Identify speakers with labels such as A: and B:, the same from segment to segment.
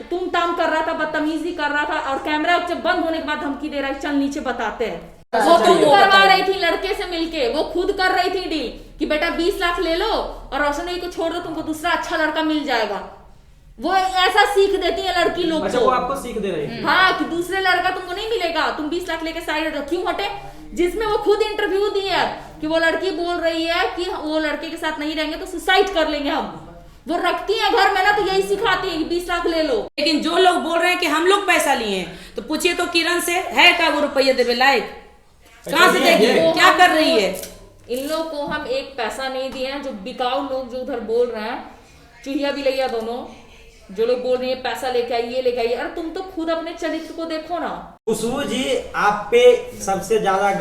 A: तुम ताम कर रहा था, बदतमीजी कर रहा था, और कैमरा जब बंद होने के बाद धमकी दे रहा है चल नीचे बताते हैं। वो तुम करवा रही थी लड़के से मिलके, वो खुद कर रही थी डील कि बेटा 20 लाख ले लो और रोशनी को छोड़ दो, तुमको दूसरा अच्छा लड़का मिल जाएगा। वो ऐसा सीख देती है लड़की लोग।
B: अच्छा, वो आपको सीख दे रही है?
A: हाँ, कि दूसरे लड़का तुमको नहीं मिलेगा, तुम 20 लाख लेके साइड हटो। क्यों हटे? जिसमें वो खुद इंटरव्यू दी है कि वो लड़की बोल रही है कि वो लड़के के साथ नहीं रहेंगे तो सुसाइड कर लेंगे हम। वो रखती है घर में ना, तो यही सिखाती है कि 20 लाख ले लो।
C: लेकिन जो लोग बोल रहे हैं कि हम लोग पैसा लिए हैं, तो पूछिए तो किरण से है का वो रुपये देवे लायक? कहाँ से देगी? क्या कर रही है?
A: इन लोग को हम एक पैसा नहीं दिए हैं। जो बिकाऊ लोग जो उधर बोल रहे हैं, चूहिया बिलैया दोनों, जो लोग बोल रहे हैं पैसा लेके आइए लेके आइए, अरे तुम तो खुद अपने चरित्र को देखो ना।
D: खुशबू जी, आप पे सबसे ज्यादा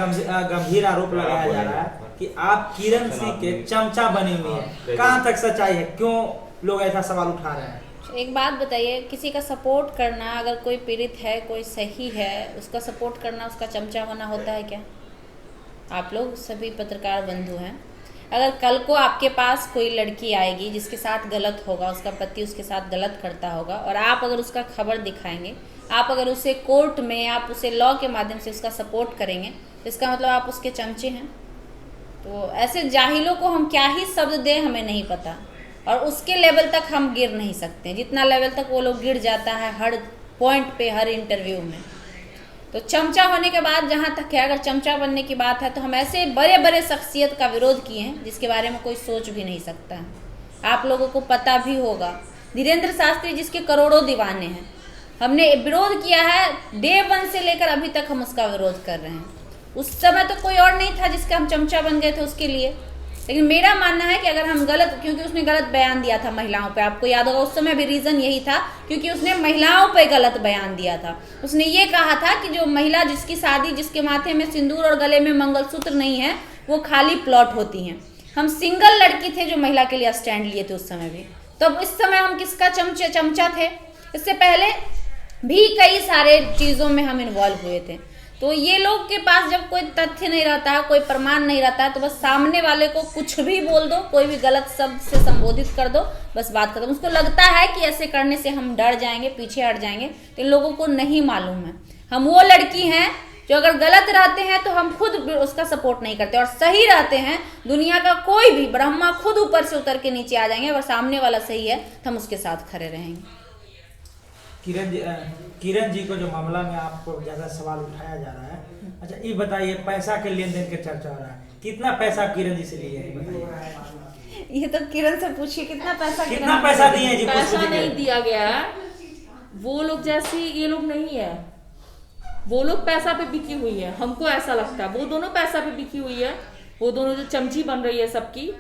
D: गंभीर आरोप लगाया जा रहा है कि आप किरण सिंह के चमचा बने हुए हैं। कहाँ तक सच्चाई है? क्यों लोग ऐसा सवाल उठा रहे हैं?
E: एक बात बताइए, किसी का सपोर्ट करना, अगर कोई पीड़ित है, कोई सही है, उसका सपोर्ट करना उसका चमचा होना होता है क्या? आप लोग सभी पत्रकार बंधु हैं। अगर कल को आपके पास कोई लड़की आएगी जिसके साथ गलत होगा, उसका पति उसके साथ गलत करता होगा, और आप अगर उसका खबर दिखाएंगे, आप अगर उसे कोर्ट में, आप उसे लॉ के माध्यम से उसका सपोर्ट करेंगे, तो इसका मतलब आप उसके चमचे हैं। तो ऐसे जाहिलों को हम क्या ही शब्द दें, हमें नहीं पता। और उसके लेवल तक हम गिर नहीं सकते जितना लेवल तक वो लोग गिर जाता है हर पॉइंट पे, हर इंटरव्यू में। तो चमचा होने के बाद जहाँ तक है, अगर चमचा बनने की बात है, तो हम ऐसे बड़े बड़े शख्सियत का विरोध किए हैं जिसके बारे में कोई सोच भी नहीं सकता है। आप लोगों को पता भी होगा, धीरेन्द्र शास्त्री जिसके करोड़ों दीवाने हैं, हमने विरोध किया है डे 1 से लेकर अभी तक हम उसका विरोध कर रहे हैं। उस समय तो कोई और नहीं था जिसका हम चमचा बन गए थे उसके लिए। लेकिन मेरा मानना है कि अगर हम गलत, क्योंकि उसने गलत बयान दिया था महिलाओं पे, आपको याद होगा उस समय भी रीज़न यही था क्योंकि उसने महिलाओं पे गलत बयान दिया था। उसने ये कहा था कि जो महिला जिसकी शादी, जिसके माथे में सिंदूर और गले में मंगलसूत्र नहीं है, वो खाली प्लॉट होती हैं। हम सिंगल लड़की थे जो महिला के लिए स्टैंड लिए थे उस समय भी। तो अब इस समय हम किसका चमचा थे? इससे पहले भी कई सारे चीज़ों में हम इन्वॉल्व हुए थे। तो ये लोग के पास जब कोई तथ्य नहीं रहता है, कोई प्रमाण नहीं रहता है, तो बस सामने वाले को कुछ भी बोल दो, कोई भी गलत शब्द से संबोधित कर दो, बस बात खत्म। उसको लगता है कि ऐसे करने से हम डर जाएंगे, पीछे हट जाएंगे। तो इन लोगों को नहीं मालूम है हम वो लड़की हैं जो अगर गलत रहते हैं तो हम खुद उसका सपोर्ट नहीं करते, और सही रहते हैं दुनिया का कोई भी ब्रह्मा खुद ऊपर से उतर के नीचे आ जाएंगे। अगर सामने वाला सही है तो हम उसके साथ खड़े रहेंगे।
D: किरण जी को जो मामला में आपको ज्यादा सवाल उठाया जा रहा है, अच्छा ये बताइए, पैसा के लेन देन के चर्चा हो रहा है, कितना पैसा किरण जी से लिए है बताइए?
E: ये तो किरण से पूछिए कितना पैसा
D: दिए जी?
A: पैसा नहीं दिया गया। वो लोग जैसी ये लोग नहीं है, वो लोग पैसा पे बिकी हुई है, हमको ऐसा लगता है। वो दोनों पैसा पे बिकी हुई है, वो दोनों जो चमची बन रही है सबकी,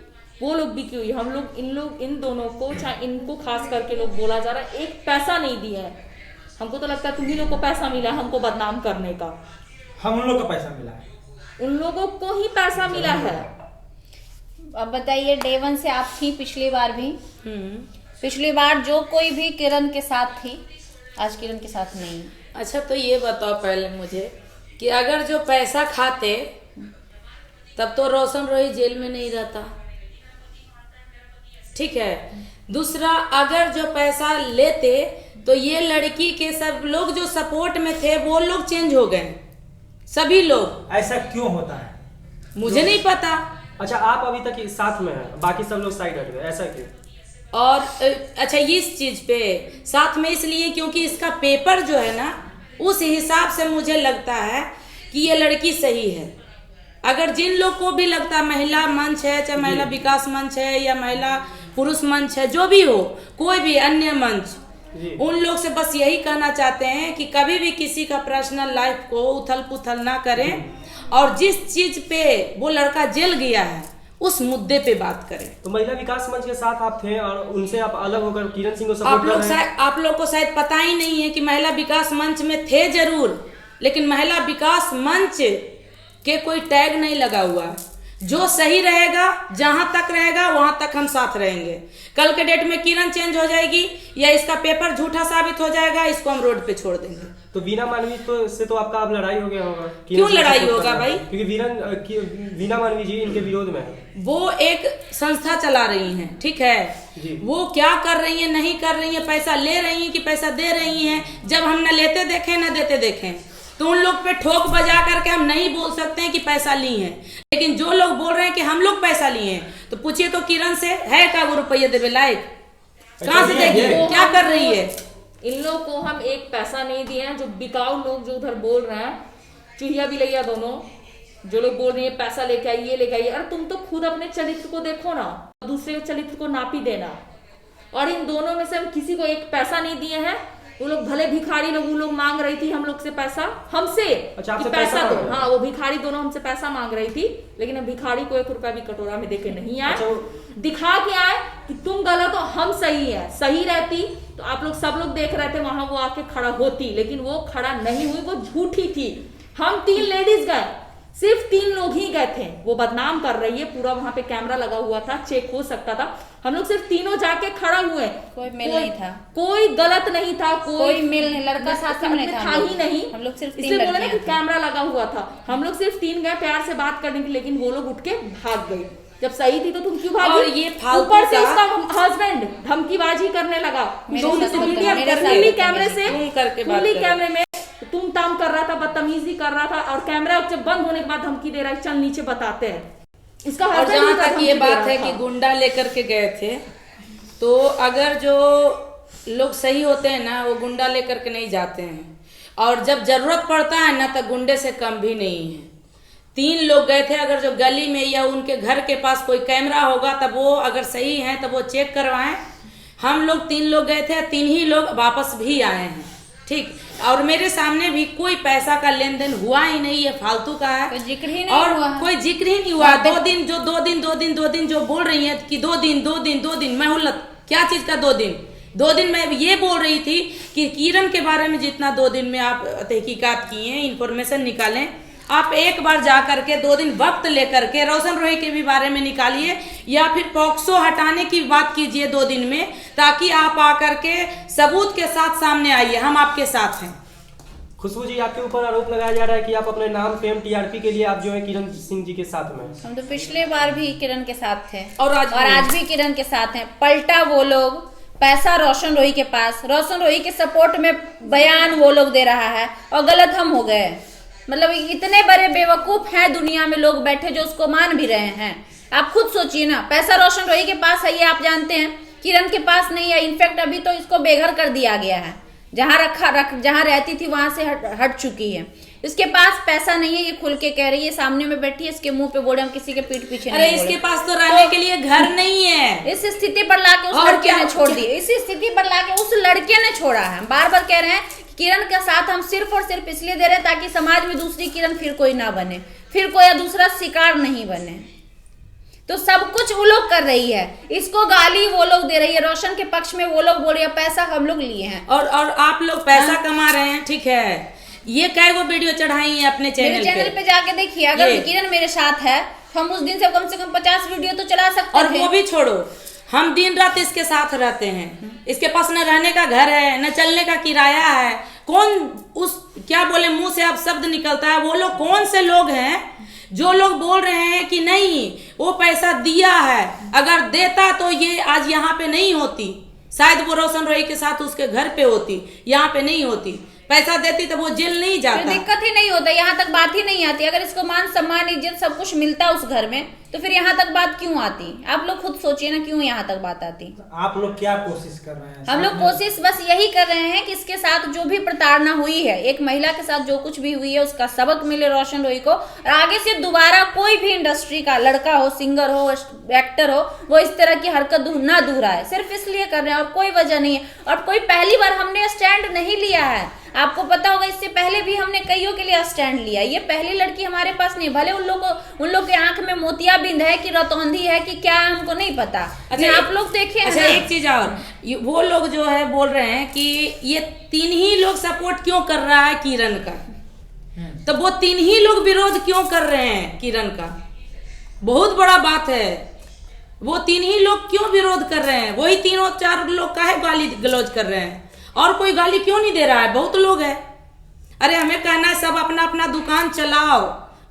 A: वो लोग बिकी हुई है। हम लोग इन दोनों को, चाहे इनको खास करके लोग बोला जा रहा है, एक पैसा नहीं दिया है। हमको तो लगता है तुम्ही लोग को पैसा मिला है हमको बदनाम करने का।
D: हम लोग को पैसा मिला है,
A: उन लोगों को ही पैसा मिला है।
E: अब बताइए, डे 1 से आप थी पिछली बार भी। पिछली बार जो कोई भी किरण के साथ थी, आज किरण के साथ नहीं।
C: अच्छा, तो ये बताओ पहले मुझे कि अगर जो पैसा खाते तब तो रोशन रोही जेल में नहीं रहता, ठीक है। दूसरा, अगर जो पैसा लेते तो ये लड़की के सब लोग जो सपोर्ट में थे वो लोग चेंज हो गए, सभी लोग।
D: ऐसा क्यों होता है
C: मुझे नहीं पता।
B: अच्छा, आप अभी तक साथ में हैं, बाकी सब लोग साइड हट गए, ऐसा क्यों?
C: और अच्छा, इस चीज पे साथ में इसलिए क्योंकि इसका पेपर जो है ना, उस हिसाब से मुझे लगता है कि ये लड़की सही है। अगर जिन लोग को भी लगता है महिला मंच है, चाहे महिला विकास मंच है या महिला पुरुष मंच है, जो भी हो, कोई भी अन्य मंच, उन लोग से बस यही कहना चाहते हैं कि कभी भी किसी का पर्सनल लाइफ को उथल पुथल ना करें, और जिस चीज पे वो लड़का जेल गया है उस मुद्दे पे बात करें।
B: तो महिला विकास मंच के साथ आप थे और उनसे आप अलग होकर किरण सिंह को सपोर्ट कर रहे हैं।
C: आप लोग को शायद पता ही नहीं है कि महिला विकास मंच में थे जरूर, लेकिन महिला विकास मंच के कोई टैग नहीं लगा हुआ। जो सही रहेगा, जहां तक रहेगा वहां तक हम साथ रहेंगे। कल के डेट में किरण चेंज हो जाएगी या इसका पेपर झूठा साबित हो जाएगा, इसको हम रोड पे छोड़ देंगे।
B: तो वीना मानवी से तो आपका अब लड़ाई हो गया होगा।
C: क्यों लड़ाई होगा भाई?
B: क्योंकि वीना मानवी जी इनके विरोध में है।
C: वो एक संस्था चला रही हैं, ठीक है
B: जी।
C: वो क्या कर रही है, नहीं कर रही है, पैसा ले रही है कि पैसा दे रही है, जब हम न लेते देखें न देते देखें तो उन लोग पे ठोक बजा करके हम नहीं बोल सकते हैं कि पैसा ली है। लेकिन जो लोग बोल रहे हैं कि हम लोग पैसा लिए हैं, तो पूछिए तो किरण से है का वो रुपये देवे लायक, कहाँ से देगी, क्या कर रही है?
A: इन लोग को हम एक पैसा नहीं दिए हैं। जो बिकाऊ लोग जो उधर बोल रहे हैं, चूहिया बिलैया दोनों, जो लोग बोल रही है पैसा लेके आई, ये लेके आई, अरे तुम तो खुद अपने चरित्र को देखो ना, दूसरे के चरित्र को नापी देना। और इन दोनों में से हम किसी को एक पैसा नहीं दिए हैं। वो लोग भले भिखारी लोग, वो लोग मांग रही थी हम लोग से पैसा, हमसे
B: अच्छा,
A: कि
B: आपसे
A: पैसा दो।
B: मांग रहे?
A: हाँ, वो भिखारी दोनों हमसे पैसा मांग रही थी, लेकिन हम भिखारी को 1 रुपया भी कटोरा में देके नहीं आए।
B: अच्छा,
A: दिखा के आए कि तुम गलत हो, हम सही है। सही रहती तो आप लोग सब लोग देख रहे थे वहां, वो आके खड़ा होती, लेकिन वो खड़ा नहीं हुई, वो झूठी थी। हम 3 लेडीज गए, सिर्फ 3 लोग ही गए थे। वो बदनाम कर रही है, पूरा वहां पे कैमरा लगा हुआ था, चेक हो सकता था। हम लोग सिर्फ तीनों जाके खड़ा हुए,
E: कोई मिल नहीं था,
A: कोई गलत नहीं था,
E: कोई मिल नहीं, लड़का साथ में नहीं था,
A: ही नहीं।
E: हम लोग सिर्फ 3
A: इसलिए बोला ना कि
E: लड़कियां थी।
A: कैमरा लगा हुआ था। हम लोग सिर्फ 3 गए प्यार से बात करने के, लेकिन वो लोग उठ के भाग गई। जब सही थी तो तुम क्यों भागी?
C: और ये फालतू
A: ऊपर से
C: का-
A: उसका हस्बैंड धमकीबाजी करने लगा,
E: मेरे
A: दोनों
E: साथ
A: से
E: बदतमीजी,
A: मीडिया
E: मेरे साथ
A: खुली
E: बदतमीजी,
A: कैमरे से,
C: तुम करके बात
A: खुली
C: करो।
A: कैमरे में तुम ताम कर रहा था, बदतमीजी कर रहा था, और कैमरा जब बंद होने के बाद धमकी दे रहा है, चल नीचे बताते हैं। इसका
C: और
A: husband
C: जहाँ
A: ही
C: तक
A: धमकी
C: ये
A: दे
C: बात
A: रहा
C: है
A: था।
C: कि गुंडा लेकर के गए थे, तो अगर जो लोग सही होते हैं ना, वो गुंडा लेकर के नहीं जाते हैं, और जब जरूरत पड़ता है ना तो गुंडे से कम भी नहीं है। 3 लोग गए थे, अगर जो गली में या उनके घर के पास कोई कैमरा होगा तब वो अगर सही है तब वो चेक करवाएं। हम लोग 3 लोग गए थे, 3 ही लोग वापस भी आए हैं, ठीक। और मेरे सामने भी कोई पैसा का लेन देन हुआ ही नहीं, ये फालतू का है,
E: कोई जिक्र ही नहीं
C: और
E: हुआ है।
C: कोई जिक्र ही नहीं हुआ। 2 दिन जो बोल रही है कि 2 दिन मैं हुल्लत, क्या चीज का 2 दिन? 2 दिन मैं ये बोल रही थी कि किरण के बारे में जितना 2 दिन में आप तहकीकात किए हैं, इंफॉर्मेशन निकालें, आप एक बार जा करके 2 दिन वक्त लेकर के रोशन रोही के भी बारे में निकालिए, या फिर पॉक्सो हटाने की बात कीजिए 2 दिन में, ताकि आप आकर के सबूत के साथ सामने आइए, हम आपके साथ हैं।
B: खुशबू जी, आपके ऊपर आरोप लगाया जा रहा है कि आप अपने नाम, फेम, टीआरपी के लिए आप जो है किरण सिंह जी के साथ में।
E: हम तो पिछले बार भी किरण के साथ थे
C: और आज
E: भी किरण के साथ हैं। पलटा वो लोग पैसा रोशन रोही के पास, रोशन रोही के सपोर्ट में बयान वो लोग दे रहा है, और गलत हम हो गए। मतलब इतने बड़े बेवकूफ हैं दुनिया में लोग बैठे जो उसको मान भी रहे हैं। आप खुद सोचिए ना, पैसा रोशन रोही के पास है ये आप जानते हैं, किरण के पास नहीं है। इनफैक्ट अभी तो इसको बेघर कर दिया गया है, जहाँ रहती थी वहां से हट चुकी है। इसके पास पैसा नहीं है, ये खुल के कह रही है, सामने में बैठी है, इसके मुंह पे बोले हम किसी के पीठ पीछे
C: अरे
E: नहीं
C: इसके
E: बोले।
C: पास तो रहने के लिए घर नहीं है।
E: इस स्थिति पर लाके उस
C: और
E: लड़के
C: क्या-
E: ने छोड़ दिया, इस स्थिति पर लाके उस लड़के ने छोड़ा है। हम बार बार कह रहे हैं कि किरण का साथ हम सिर्फ और सिर्फ इसलिए दे रहे हैं ताकि समाज में दूसरी किरण फिर कोई ना बने, फिर कोई दूसरा शिकार नहीं बने। तो सब कुछ वो लोग कर रही है, इसको गाली वो लोग दे रही है, रोशन के पक्ष में वो लोग बोल रही है पैसा हम लोग लिए हैं।
C: और आप लोग पैसा कमा रहे हैं, ठीक है। ये कई वो वीडियो चढ़ाई है अपने
E: मेरे चैनल पे जाके देखिए, अगर
C: ये।
E: किरण मेरे साथ है हम उस दिन से कम 50 वीडियो तो चला सकते
C: और
E: थे।
C: वो भी छोड़ो, हम दिन रात इसके साथ रहते हैं, इसके पास न रहने का घर है, न चलने का किराया है। कौन उस क्या बोले मुंह से अब शब्द निकलता है, वो लोग कौन से लोग हैं जो लोग बोल रहे हैं कि नहीं वो पैसा दिया है, अगर देता तो ये आज यहाँ पे नहीं होती, शायद वो रोशन रोही के साथ उसके घर पे होती, यहाँ पे नहीं होती। पैसा देती तो वो जेल नहीं
E: फिर
C: जाता।
E: दिक्कत ही नहीं होता, यहाँ तक बात ही नहीं आती। अगर इसको मान सम्मान इज्जत सब कुछ मिलता उस घर में तो फिर यहाँ तक बात क्यों आती? आप लोग खुद सोचिए ना, क्यों यहाँ तक बात आती?
D: आप लोग क्या कोशिश कर रहे हैं?
E: हम लोग कोशिश बस यही कर रहे हैं कि इसके साथ जो भी प्रताड़ना हुई है, एक महिला के साथ जो कुछ भी हुई है उसका सबक मिले रोशन रोही को, और आगे से दोबारा कोई भी इंडस्ट्री का लड़का हो, सिंगर हो, एक्टर हो, वो इस तरह की हरकत ना दोहराए। सिर्फ इसलिए कर रहे हैं और कोई वजह नहीं है। और कोई पहली बार हमने स्टैंड नहीं लिया है, आपको पता होगा इससे पहले भी हमने कईयों के लिए स्टैंड लिया। ये पहली लड़की हमारे पास नहीं, भले उन लोग के आंख में मोतियाबिंद है कि रतौंधी है कि क्या है हमको नहीं पता।
C: अच्छा,
E: आप लोग देखिए
C: अच्छा, एक चीज और, वो लोग जो है बोल रहे हैं कि ये 3 ही लोग सपोर्ट क्यों कर रहा है किरण का, तो वो 3 ही लोग विरोध क्यों कर रहे हैं किरण का? बहुत बड़ा बात है। वो तीन ही लोग क्यों विरोध कर रहे हैं? वही तीनों चार लोग काहे गाली गलौज कर रहे हैं? और कोई गाली क्यों नहीं दे रहा है? बहुत लोग है। अरे हमें कहना है सब अपना अपना दुकान चलाओ,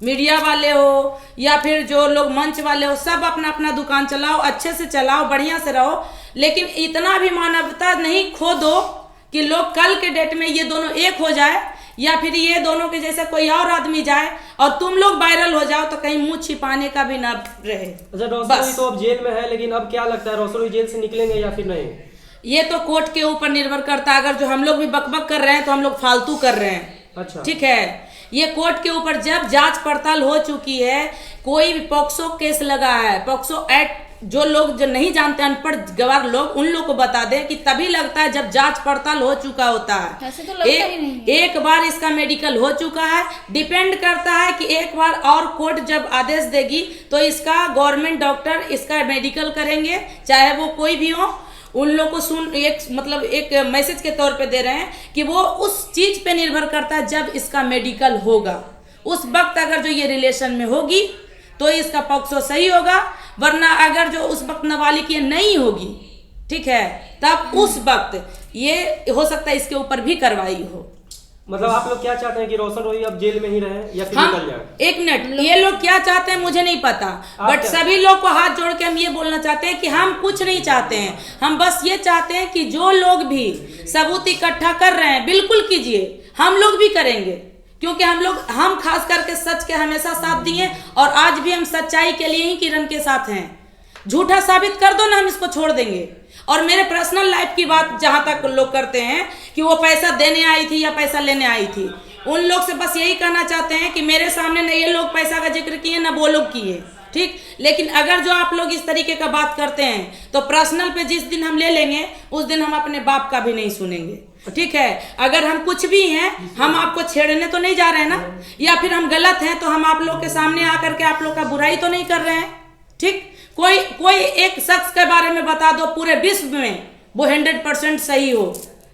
C: मीडिया वाले हो या फिर जो लोग मंच वाले हो, सब अपना अपना दुकान चलाओ, अच्छे से चलाओ, बढ़िया से रहो, लेकिन इतना भी मानवता नहीं खो दो कि लोग कल के डेट में ये दोनों एक हो जाए या फिर ये दोनों के जैसे कोई और आदमी जाए और तुम लोग वायरल हो जाओ तो कहीं मुंह छिपाने का भी ना रहे।
B: अच्छा, रोशन तो अब जेल में है, लेकिन अब क्या लगता है रोशन जेल से निकलेंगे या फिर नहीं?
C: ये तो कोर्ट के ऊपर निर्भर करता है। अगर जो हम लोग भी बकबक कर रहे हैं तो हम लोग फालतू कर रहे हैं।
B: अच्छा,
C: ठीक है, ये कोर्ट के ऊपर जब जांच पड़ताल हो चुकी है, कोई भी पॉक्सो केस लगा है, पॉक्सो एक्ट, जो लोग जो नहीं जानते अनपढ़ गवार लोग, उन लोग को बता दें कि तभी लगता है जब जांच पड़ताल हो चुका होता है।
E: ऐसे तो लगता ही नहीं।
C: एक बार इसका मेडिकल हो चुका है, डिपेंड करता है कि एक बार और कोर्ट जब आदेश देगी तो इसका गवर्नमेंट डॉक्टर इसका मेडिकल करेंगे, चाहे वो कोई भी हो। उन लोग को एक मैसेज के तौर पे दे रहे हैं कि वो उस चीज पे निर्भर करता है जब इसका मेडिकल होगा, उस वक्त अगर जो ये रिलेशन में होगी तो इसका पॉक्सो सही होगा, वरना अगर जो उस वक्त नाबालिग ये नहीं होगी, ठीक है, तब उस वक्त ये हो सकता है इसके ऊपर भी कार्रवाई हो।
B: मतलब आप लोग क्या चाहते हैं कि रोशन रोही अब जेल में ही रहे या फिर निकल जाए?
C: एक मिनट, ये लोग क्या चाहते हैं मुझे नहीं पता, बट सभी लोग को हाथ जोड़ के हम ये बोलना चाहते हैं कि हम कुछ नहीं चाहते हैं। हम बस ये चाहते हैं कि जो लोग भी सबूत इकट्ठा कर रहे हैं बिल्कुल कीजिए, हम लोग भी करेंगे, क्योंकि हम खास करके सच के हमेशा साथ दिए और आज भी हम सच्चाई के लिए ही किरण के साथ हैं। झूठा साबित कर दो ना, हम इसको छोड़ देंगे। और मेरे पर्सनल लाइफ की बात जहां तक लोग करते हैं कि वो पैसा देने आई थी या पैसा लेने आई थी, उन लोग से बस यही कहना चाहते हैं कि मेरे सामने न ये लोग पैसा का जिक्र किए न वो लोग किए, ठीक। लेकिन अगर जो आप लोग इस तरीके का बात करते हैं तो पर्सनल पे जिस दिन हम ले लेंगे उस दिन हम अपने बाप का भी नहीं सुनेंगे, ठीक है। अगर हम कुछ भी हैं, हम आपको छेड़ने तो नहीं जा रहे हैं ना, या फिर हम गलत हैं तो हम आप लोग के सामने आकर के आप लोग का बुराई तो नहीं कर रहे हैं, ठीक। कोई एक शख्स के बारे में बता दो पूरे विश्व में वो 100% सही हो,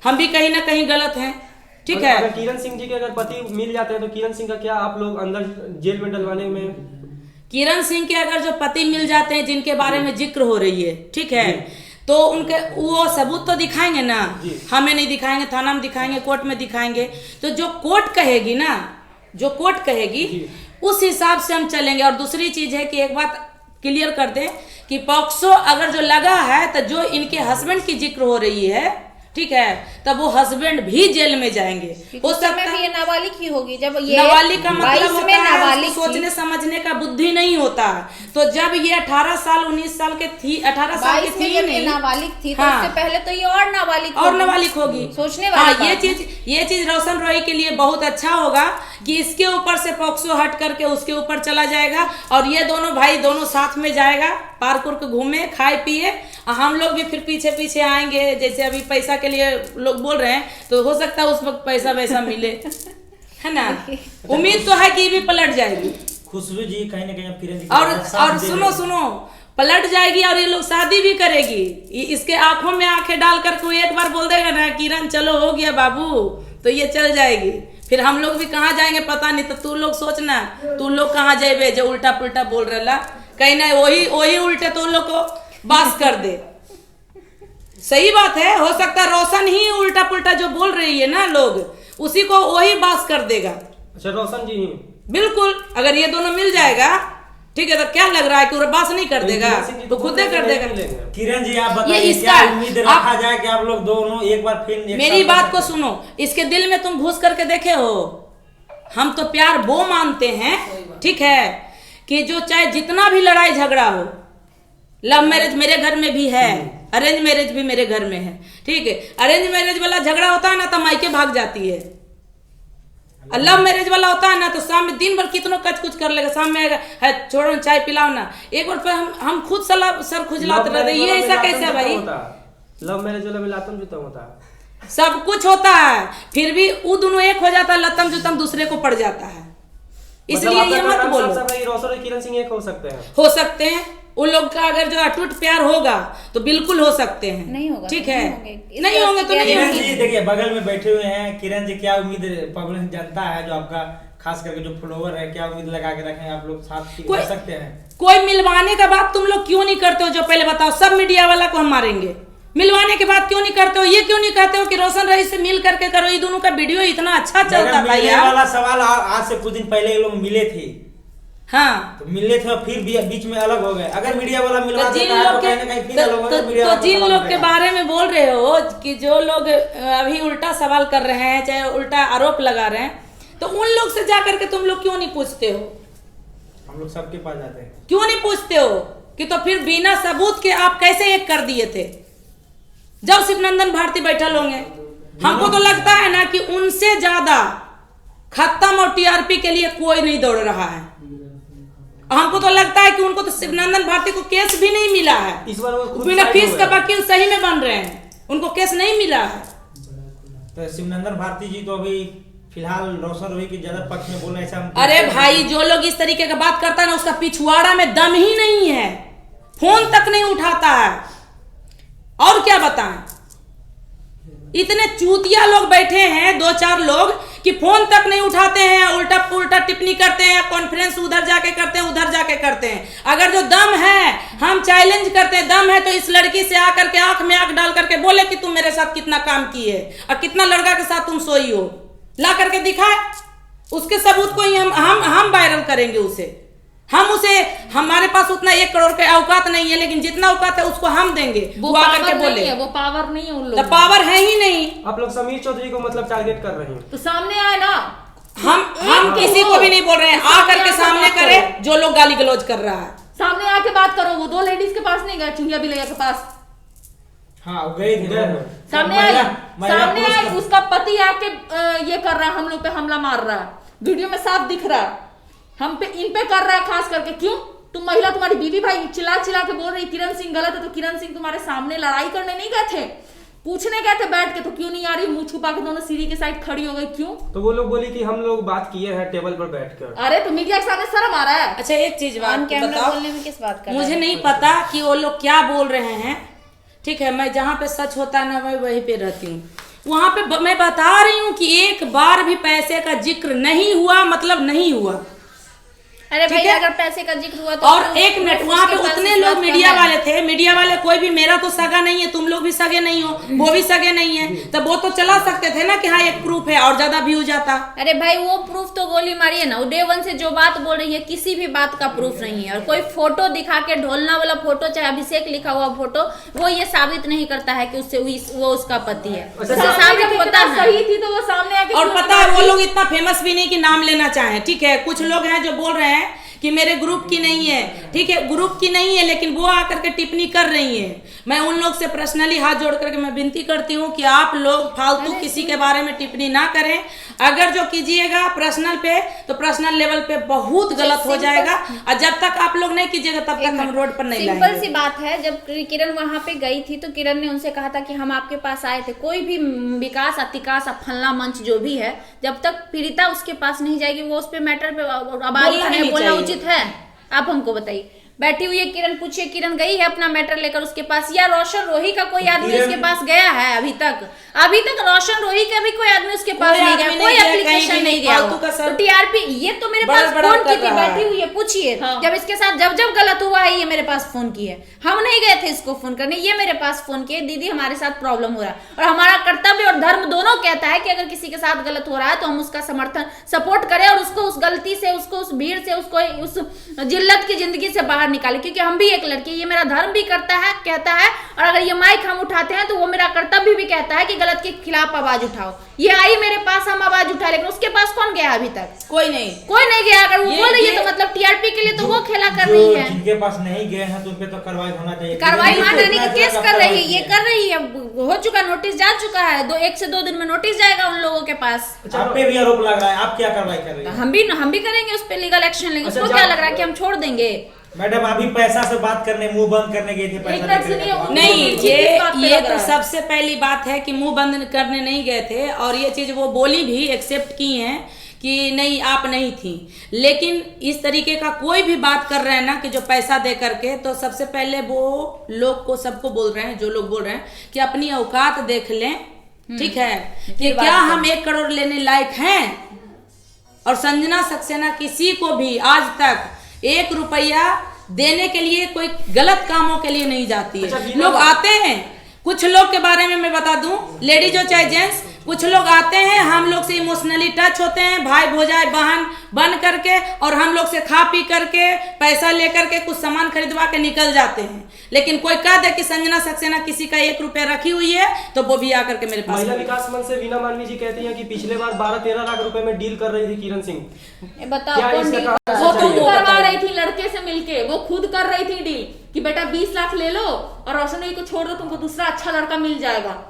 C: हम भी कहीं ना कहीं गलत हैं, ठीक है।
B: अगर किरण सिंह जी के अगर पति मिल जाते हैं तो किरण सिंह का क्या आप लोग अंदर जेल में डलवाने में?
C: किरण सिंह के अगर जो पति मिल जाते हैं जिनके बारे में जिक्र हो रही है, ठीक है, तो उनके वो सबूत तो दिखाएंगे ना, हमें नहीं दिखाएंगे, थाना में दिखाएंगे, कोर्ट में दिखाएंगे। तो जो कोर्ट कहेगी ना, जो कोर्ट कहेगी उस हिसाब से हम चलेंगे। और दूसरी चीज है कि एक बात क्लियर कर दें कि पॉक्सो अगर जो लगा है तो जो इनके हस्बैंड की जिक्र हो रही है, ठीक है, तब वो हस्बैंड भी जेल में जाएंगे। हो सकता है
E: ये नाबालिग ही होगी। जब ये
C: नाबालिग का मतलब होता है
E: नाबालिग
C: सोचने समझने का बुद्धि नहीं होता। तो जब ये 18 साल 19 साल के थी, 18 साल की थी नहीं,
E: नाबालिग थी तो
C: हाँ,
E: उससे पहले तो ये और नाबालिग होगी। सोचने वाली
C: हाँ, ये चीज रोशन रॉय के लिए बहुत अच्छा होगा कि इसके ऊपर से पॉक्सो हट करके उसके ऊपर चला जाएगा और ये दोनों भाई दोनों साथ में जाएगा, पार्क उर्क घूमे, खाए पिए, हम लोग भी फिर पीछे पीछे आएंगे। जैसे अभी पैसा के लिए लोग बोल रहे हैं तो हो सकता है उस वक्त पैसा वैसा मिले, है ना। उम्मीद तो है कि ये भी पलट जाएगी।
D: खुशबू जी कहीं ना कहीं किरण जी
C: और सुनो पलट जाएगी और ये लोग शादी भी करेगी। इसके आंखों में आंखें डाल कर कोई एक बार बोल देगा ना किरण चलो हो गया बाबू, तो ये चल जाएगी। फिर हम लोग भी कहाँ जाएंगे पता नहीं। तो तू लोग सोचना, तू लोग कहाँ जाए जो उल्टा पुल्टा बोल रहा, कहीं ना वही उल्टे तो लोग को बास कर दे। सही बात है, हो सकता है रोशन ही उल्टा पुल्टा जो बोल रही है ना लोग, उसी को वही बास कर देगा।
B: अच्छा, रोशन जी ही
C: बिल्कुल। अगर ये दोनों मिल जाएगा, ठीक है, तो क्या लग रहा है कि वो बास नहीं कर देगा, तो खुद कर देगा।
D: किरण जी आप बताइए क्या उम्मीद रखा जाए कि आप लोग दोनों एक बार फिर
C: मेरी बात को सुनो, इसके दिल में तुम घुस करके देखे हो। हम तो प्यार वो मानते हैं, ठीक है, कि जो चाहे जितना भी लड़ाई झगड़ा हो, लव मैरिज मेरे घर में भी है, अरेंज मैरिज भी मेरे घर में है, ठीक है। अरेंज मैरिज वाला झगड़ा होता है ना तो मायके भाग जाती है, लव मैरिज वाला होता है ना तो शाम में दिन भर कितनों कच कुछ कर लेगा, शाम में है छोड़ो चाय पिलाओ ना, एक बार हम खुद सर खुजलाते रहते, ये ऐसा कैसे भाई?
B: लव मैरिज वाला में लातम जुतम होता है,
C: सब कुछ होता है, फिर भी वो दोनों एक हो जाता है, लतम जुतम दूसरे को पड़ जाता है। इसलिए ये मत बोलो।
B: रोशन और किरण सिंह एक हो सकते हैं,
C: हो सकते हैं। उन लोग का अगर जो अटूट प्यार होगा तो बिल्कुल हो सकते हैं।
E: नहीं होगा,
C: ठीक
E: नहीं
C: है,
E: होंगे।
C: नहीं होंगे तो नहीं
D: किरण
C: होंगे।
D: जी देखिए बगल में बैठे हुए हैं, किरण जी क्या उम्मीद पब्लिक जनता है जो आपका खास करके जो फॉलोवर है, क्या उम्मीद लगा के रखें आप लोग, साथ
C: कोई-
D: कर सकते हैं?
C: कोई मिलवाने का बात तुम लोग क्यों नहीं करते हो? जो पहले बताओ, सब मीडिया वाला को हम मारेंगे। मिलवाने के बाद क्यों नहीं करते हो? ये क्यों नहीं कहते हो कि रोशन रईस से मिल करके करो? ये दोनों का वीडियो इतना अच्छा चलता था
D: मिलने
C: यार।
D: वाला सवाल आज से कुछ दिन पहले ये लोग मिले थे,
C: हाँ,
D: तो मिले थे और फिर बीच में अलग हो गए। अगर मीडिया वाला मिलवा
C: तो जिन
D: देता है
C: लोग
D: तो
C: के
D: कहीं ना कहीं फिर अलग हो गए, मीडिया
C: तो
D: वाला
C: जिन
D: सवाल
C: लोग के
D: उठेगा।
C: बारे में बोल रहे हो कि जो लोग अभी उल्टा सवाल कर रहे हैं, चाहे उल्टा आरोप लगा रहे हैं, तो उन लोग से जा करके तुम लोग क्यों नहीं पूछते हो?
D: हम लोग सबके पास जाते हैं।
C: क्यों नहीं पूछते हो कि तो फिर बिना सबूत के आप कैसे एक कर दिए थे? जब शिवनंदन भारती बैठल होंगे, हमको तो लगता है ना कि उनसे ज्यादा खत्म और टीआरपी के लिए कोई नहीं दौड़ रहा है। हमको तो लगता है कि उनको तो शिवनंदन भारती को केस भी नहीं मिला है।
B: इस बार वो खुद
C: बिना
B: साइड
C: फीस
B: हो
C: का
B: गए।
C: वकील सही में बन रहे हैं, उनको केस नहीं मिला है।
D: तो शिवनंदन भारती जी तो अभी फिलहाल रोशन रोही के ज्यादा पक्ष में बोल रहे हैं, ऐसा हम
C: अरे भाई, जो लोग इस तरीके का बात करता है ना, उसका पिछवाड़ा में दम ही नहीं है, फोन तक नहीं उठाता है। और क्या बताएं, इतने चूतिया लोग बैठे हैं, 2-4 लोग, कि फोन तक नहीं उठाते हैं, उल्टा पुल्टा टिप्पणी करते हैं, कॉन्फ्रेंस उधर जाके करते हैं, उधर जाके करते हैं। अगर जो दम है, हम चैलेंज करते हैं, दम है तो इस लड़की से आकर के आंख में आंख डाल करके बोले कि तुम मेरे साथ कितना काम की है और कितना लड़का के साथ तुम सोई हो, ला करके दिखाए। उसके सबूत को ही हम वायरल करेंगे उसे। हम उसे, हमारे पास उतना 1 करोड़ के औकात नहीं है, लेकिन जितना औकात है उसको हम देंगे।
A: वो
C: आकर
A: पावर
C: के बोले
A: नहीं है, वो पावर नहीं है उन
C: तो
A: लोगों में।
C: पावर है ही नहीं।
B: आप लोग समीर चौधरी को मतलब टारगेट कर रहे हैं।
A: तो सामने आए ना,
C: हम किसी को भी नहीं बोल रहे हैं, आकर के सामने करे जो लोग गाली गलौज कर रहा है।
A: सामने आके बात करो। वो 2 लेडीज के पास नहीं गए, चुहिया बिलैया के पास।
D: हाँ गए थे।
A: सामने आई, सामने आई, उसका पति आके ये कर रहा है, हम लोग पे हमला मार रहा है, वीडियो में साफ दिख रहा है। हम पे, इन पे कर रहा है खास करके। क्यों? तुम महिला, तुम्हारी बीवी भाई चिल्ला चिल्ला के बोल रही किरण सिंह गलत है, तो किरण सिंह तुम्हारे सामने लड़ाई करने नहीं गए थे, पूछने गए थे बैठ के, तो क्यों नहीं आ रही? मुंह छुपा के दोनों सीढ़ी के साइड खड़ी हो गई, क्यों?
B: तो वो लोग बोली कि हम लोग बात किए हैं टेबल पर बैठकर।
A: अरे तो मीडिया के सामने शर्म आ रहा है?
C: अच्छा, एक चीज
E: ऑन
C: बात
E: कैमरा
C: बताओ,
E: बोलने में किस बात का?
C: मुझे नहीं पता कि वो लोग क्या बोल रहे हैं। ठीक है, मैं जहाँ पे सच होता है ना, मैं वहीं पे रहती हूँ। वहां पे मैं बता रही हूँ कि एक बार भी पैसे का जिक्र नहीं हुआ, मतलब नहीं हुआ।
E: अरे भाई,
C: ठीक है?
E: अगर पैसे का जिक्र हुआ तो
C: और
E: proof-
C: एक मिनट,
E: proof
C: वहां पे
E: उसके पास
C: उतने
E: इस
C: लोग
E: बात का
C: मीडिया
E: है।
C: वाले थे, मीडिया वाले कोई भी, मेरा तो सगा नहीं है, तुम लोग भी सगे नहीं हो, वो भी सगे नहीं है, तब वो तो चला सकते थे ना कि हाँ एक प्रूफ है, और ज्यादा व्यू जाता।
E: अरे भाई, वो प्रूफ तो गोली मारी है ना, वो डे 1 से जो बात बोल रही है किसी भी बात का प्रूफ नहीं है। और कोई फोटो दिखा के, ढोलना वाला फोटो, चाहे अभिषेक लिखा हुआ फोटो, वो ये साबित नहीं करता है कि उससे वो उसका पति है।
B: अच्छा,
E: उससे
A: सामने
E: साबित
A: जब
E: होता
A: इतना
E: है।
A: सही थी तो वो सामने आके
C: और
A: क्यों
C: पता है,
A: नहीं
C: वो लोग इतना फेमस भी नहीं कि नाम लेना चाहें। ठीक है, कुछ लोग हैं जो बोल रहे हैं कि मेरे ग्रुप की नहीं है। ठीक है, ग्रुप की नहीं है, लेकिन वो आकर के टिप्पणी कर रही है। मैं उन लोग से पर्सनली हाथ जोड़ करके मैं विनती करती हूँ कि आप लोग फालतू किसी के बारे में टिप्पणी ना करें। अगर जो कीजिएगा पर्सनल पे, तो पर्सनल लेवल पे बहुत गलत हो जाएगा, और जब तक आप लोग नहीं कीजिएगा तब तक हम रोड पर नहीं
E: सिंपल
C: लाएंगे।
E: सी बात है, जब किरण वहां पे गई थी तो किरण ने उनसे कहा था कि हम आपके पास आए थे। कोई भी विकास, अतिकास, फलना मंच जो भी है, जब तक पीड़िता उसके पास नहीं जाएगी, वो उस पे मैटर पे आबादी
C: बोलना ही
E: है,
C: नहीं
E: बोलना
C: चाहिए।
E: उचित है? आप हमको बताइए। बैठी हुई है किरण, पूछिए किरण गई है अपना मैटर लेकर उसके पास, या रोशन रोही का कोई आदमी उसके पास गया है? अभी तक रोशन रोही का भी कोई आदमी उसके पास
C: कोई
E: नहीं
C: आदमी
E: गया,
C: नहीं
E: कोई
C: गया, कहीं
E: एप्लीकेशन
C: भी
E: नहीं
C: नहीं,
E: गया।
C: फालतू का सब
E: तो टीआरपी, ये तो मेरे
C: बड़ा
E: पास
C: बड़ा
E: फोन की
C: कर
E: थी,
C: रहा है।
E: बैठी हुई है, पूछिए।
A: हाँ।
E: जब इसके साथ जब गलत हुआ है, ये मेरे पास फोन की है। हम नहीं गए थे इसको फोन करने, ये मेरे पास फोन किए, दीदी हमारे साथ प्रॉब्लम हो रहा है। और हमारा कर्तव्य और धर्म दोनों कहता है कि अगर किसी के साथ गलत हो रहा है तो हम उसका समर्थन, सपोर्ट करें, और उसको उस गलती से, उसको उस भीड़ से, उसको उस जिल्लत की जिंदगी से बाहर निकाले। क्योंकि हम भी एक लड़की, ये मेरा धर्म भी करता है, कहता है, और अगर ये माइक हम उठाते हैं तो वो मेरा कर्तव्य भी कहता है कि गलत के खिलाफ आवाज उठाओ। ये आई मेरे पास, हम आवाज उठाए, लेकिन उसके पास कौन गया अभी तक?
C: कोई नहीं।
E: कोई नहीं गया। अगर वो
C: ये-
E: बोल रही है
C: ये-
E: तो मतलब टीआरपी के लिए तो वो खेला कर
D: जो
E: रही है।
D: जिनके पास नहीं गए हैं तो उन पे तो कार्रवाई होना चाहिए।
E: कार्रवाई
D: किरण
E: मान
D: जी
E: रानी
D: को
E: का
D: इतना
E: केस
D: कब
E: कर रही है,
D: कार्रवाई
E: ये
D: की
E: कर रही है, हो चुका, नोटिस जा चुका है, 1 से 2 दिन में नोटिस जाएगा उन लोगों के पास।
D: है? आप पे भी आरोप लग रहा है, आप क्या कार्रवाई कर रही
E: तो
D: है?
E: हम भी करेंगे उस पर लीगल एक्शन लेंगे।
B: अच्छा,
E: उसको क्या लग रहा है कि हम छोड़ देंगे?
D: मैडम अभी पैसा से बात करने, मुंह बंद करने गए थे, पैसा
A: एक मिनट
D: लेकर
A: सुनिए,
D: गए थे।
C: नहीं,
A: किस
C: ये
A: बात पे
C: ये
A: लग
C: तो
A: रहा है?
C: सबसे पहली बात है कि मुंह बंद करने नहीं गए थे, और ये चीज वो बोली भी, एक्सेप्ट की हैं कि नहीं आप नहीं थी। लेकिन इस तरीके का कोई भी बात कर रहे हैं ना कि जो पैसा दे करके, तो सबसे पहले वो लोग को, सबको बोल रहे हैं, जो लोग बोल रहे हैं कि अपनी औकात देख लें। ठीक है, कि क्या हम 1 करोड़ लेने लायक हैं? और संजना सक्सेना किसी को भी आज तक 1 रुपया देने के लिए कोई गलत कामों के लिए नहीं जाती है।
B: अच्छा,
C: लोग आते हैं, कुछ लोग के बारे में मैं बता दूं, लेडीज हो चाहे जेंट्स, कुछ लोग आते हैं, हम लोग से इमोशनली टच होते हैं, भाई भौजाई बहन बन करके, और हम लोग से खा पी करके पैसा लेकर के कुछ सामान खरीदवा के निकल जाते हैं। लेकिन कोई कह दे कि संजना सक्सेना किसी का 1 रुपया रखी हुई है तो वो भी आकर के मेरे पास।
B: महिला विकास मंच से वीना मानवी जी कहती हैं कि पिछले बार 12-13 लाख रुपए में डील कर रही थी किरण सिंह।
E: ये बताओ
B: क्या
E: कौन
B: इसका
E: डील
B: कहा
E: कर
A: वो
B: जाना
A: खुद
B: चाहिए?
A: करवा रही थी लड़के से मिलके, वो खुद कर रही थी डील कि बेटा 20 लाख ले लो और रोशनी को छोड़ दो, तुमको दूसरा अच्छा लड़का मिल जाएगा।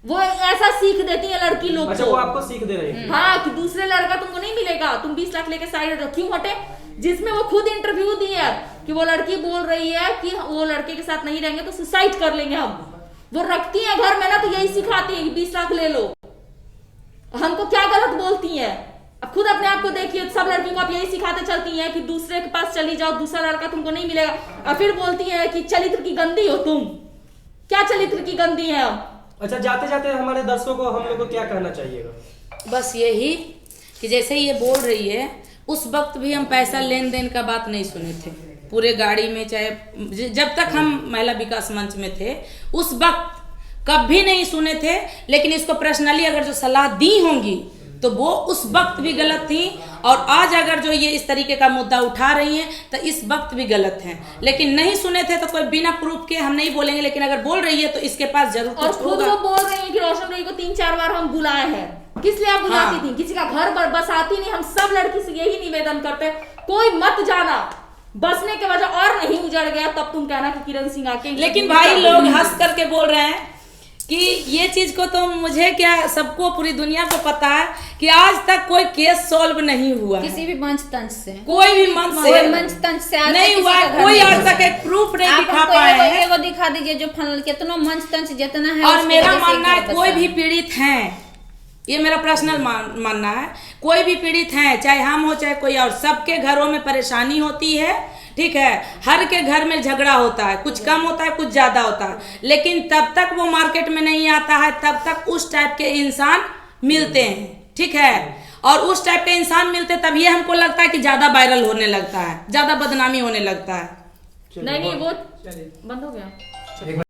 A: वो ऐसा सीख देती है लड़की लोग
B: अच्छा,
A: को।
B: वो आपको सीख दे रही है।
A: हाँ, कि दूसरे लड़का तुमको नहीं मिलेगा, तुम 20 लाख लेके साइड रहो, क्यों हटे? जिसमें वो खुद इंटरव्यू दी है कि वो लड़की बोल रही है कि वो लड़के के साथ नहीं रहेंगे तो सुसाइड कर लेंगे हम। वो रखती है घर में ना तो यही सिखाती है कि 20 लाख ले लो। हमको क्या गलत बोलती है? अब खुद अपने आप को देखिए, सब लड़कियों को आप यही सिखाते चलती हैं कि दूसरे के पास चली जाओ, दूसरा लड़का तुमको नहीं मिलेगा, और फिर बोलती है कि चरित्र की गंदी हो तुम। क्या चरित्र की गंदी है हम?
B: अच्छा, जाते जाते हमारे दर्शकों को, हम लोग को क्या कहना चाहिएगा?
C: बस यही कि जैसे ये बोल रही है, उस वक्त भी हम पैसा लेन देन का बात नहीं सुने थे पूरे गाड़ी में, चाहे जब तक हम महिला विकास मंच में थे उस वक्त कभी नहीं सुने थे। लेकिन इसको पर्सनली अगर जो सलाह दी होंगी तो वो उस वक्त भी गलत थी, और आज अगर जो ये इस तरीके का मुद्दा उठा रही हैं तो इस वक्त भी गलत हैं। लेकिन नहीं सुने थे तो कोई बिना प्रूफ के हम नहीं बोलेंगे, लेकिन अगर बोल रही है तो इसके पास जरूर
A: और
C: कुछ
A: खुद
C: होगा।
A: वो बोल रही है कि रोशन रई को 3-4 बार हम बुलाए हैं। किस लिए आप बुलाती
C: हाँ।
A: थी? किसी का घर बसाती नहीं। हम सब लड़की से यही निवेदन करते, कोई मत जाना, बसने के वजह और नहीं उजड़ गया तब तुम कहना कि किरण सिंह आके।
C: लेकिन भाई लोग हंस करके बोल रहे हैं कि ये चीज को तो मुझे क्या, सबको पूरी दुनिया को पता है कि आज तक कोई केस सॉल्व नहीं हुआ है।
E: किसी भी मंच तंज से,
C: कोई भी मंच
E: कोई
C: से
E: मंच तंज से आज
C: नहीं
E: तक
C: हुआ
E: किसी
C: है,
E: का घर
C: कोई
E: नहीं
C: आज
E: हुआ।
C: तक एक प्रूफ नहीं
E: आप
C: दिखा
E: हमको
C: पाए हैं।
E: एगो दिखा दीजिए जो फनल कितना मंच तंज जितना है
C: और
E: उसकी
C: मेरा
E: वजह से
C: मानना है
E: घर
C: कोई
E: बसा।
C: भी पीड़ित हैं, ये मेरा पर्सनल मानना है, कोई भी पीड़ित हैं, चाहे हम हो चाहे कोई और, सबके घरों में परेशानी होती है, ठीक है। हर के घर में झगड़ा होता है, कुछ कम होता है कुछ ज्यादा होता है, लेकिन तब तक वो मार्केट में नहीं आता है, तब तक उस टाइप के इंसान मिलते हैं, ठीक है। और उस टाइप के इंसान मिलते तब ये हमको लगता है कि ज्यादा वायरल होने लगता है, ज्यादा बदनामी होने लगता है।
A: नहीं वो बंद हो गया।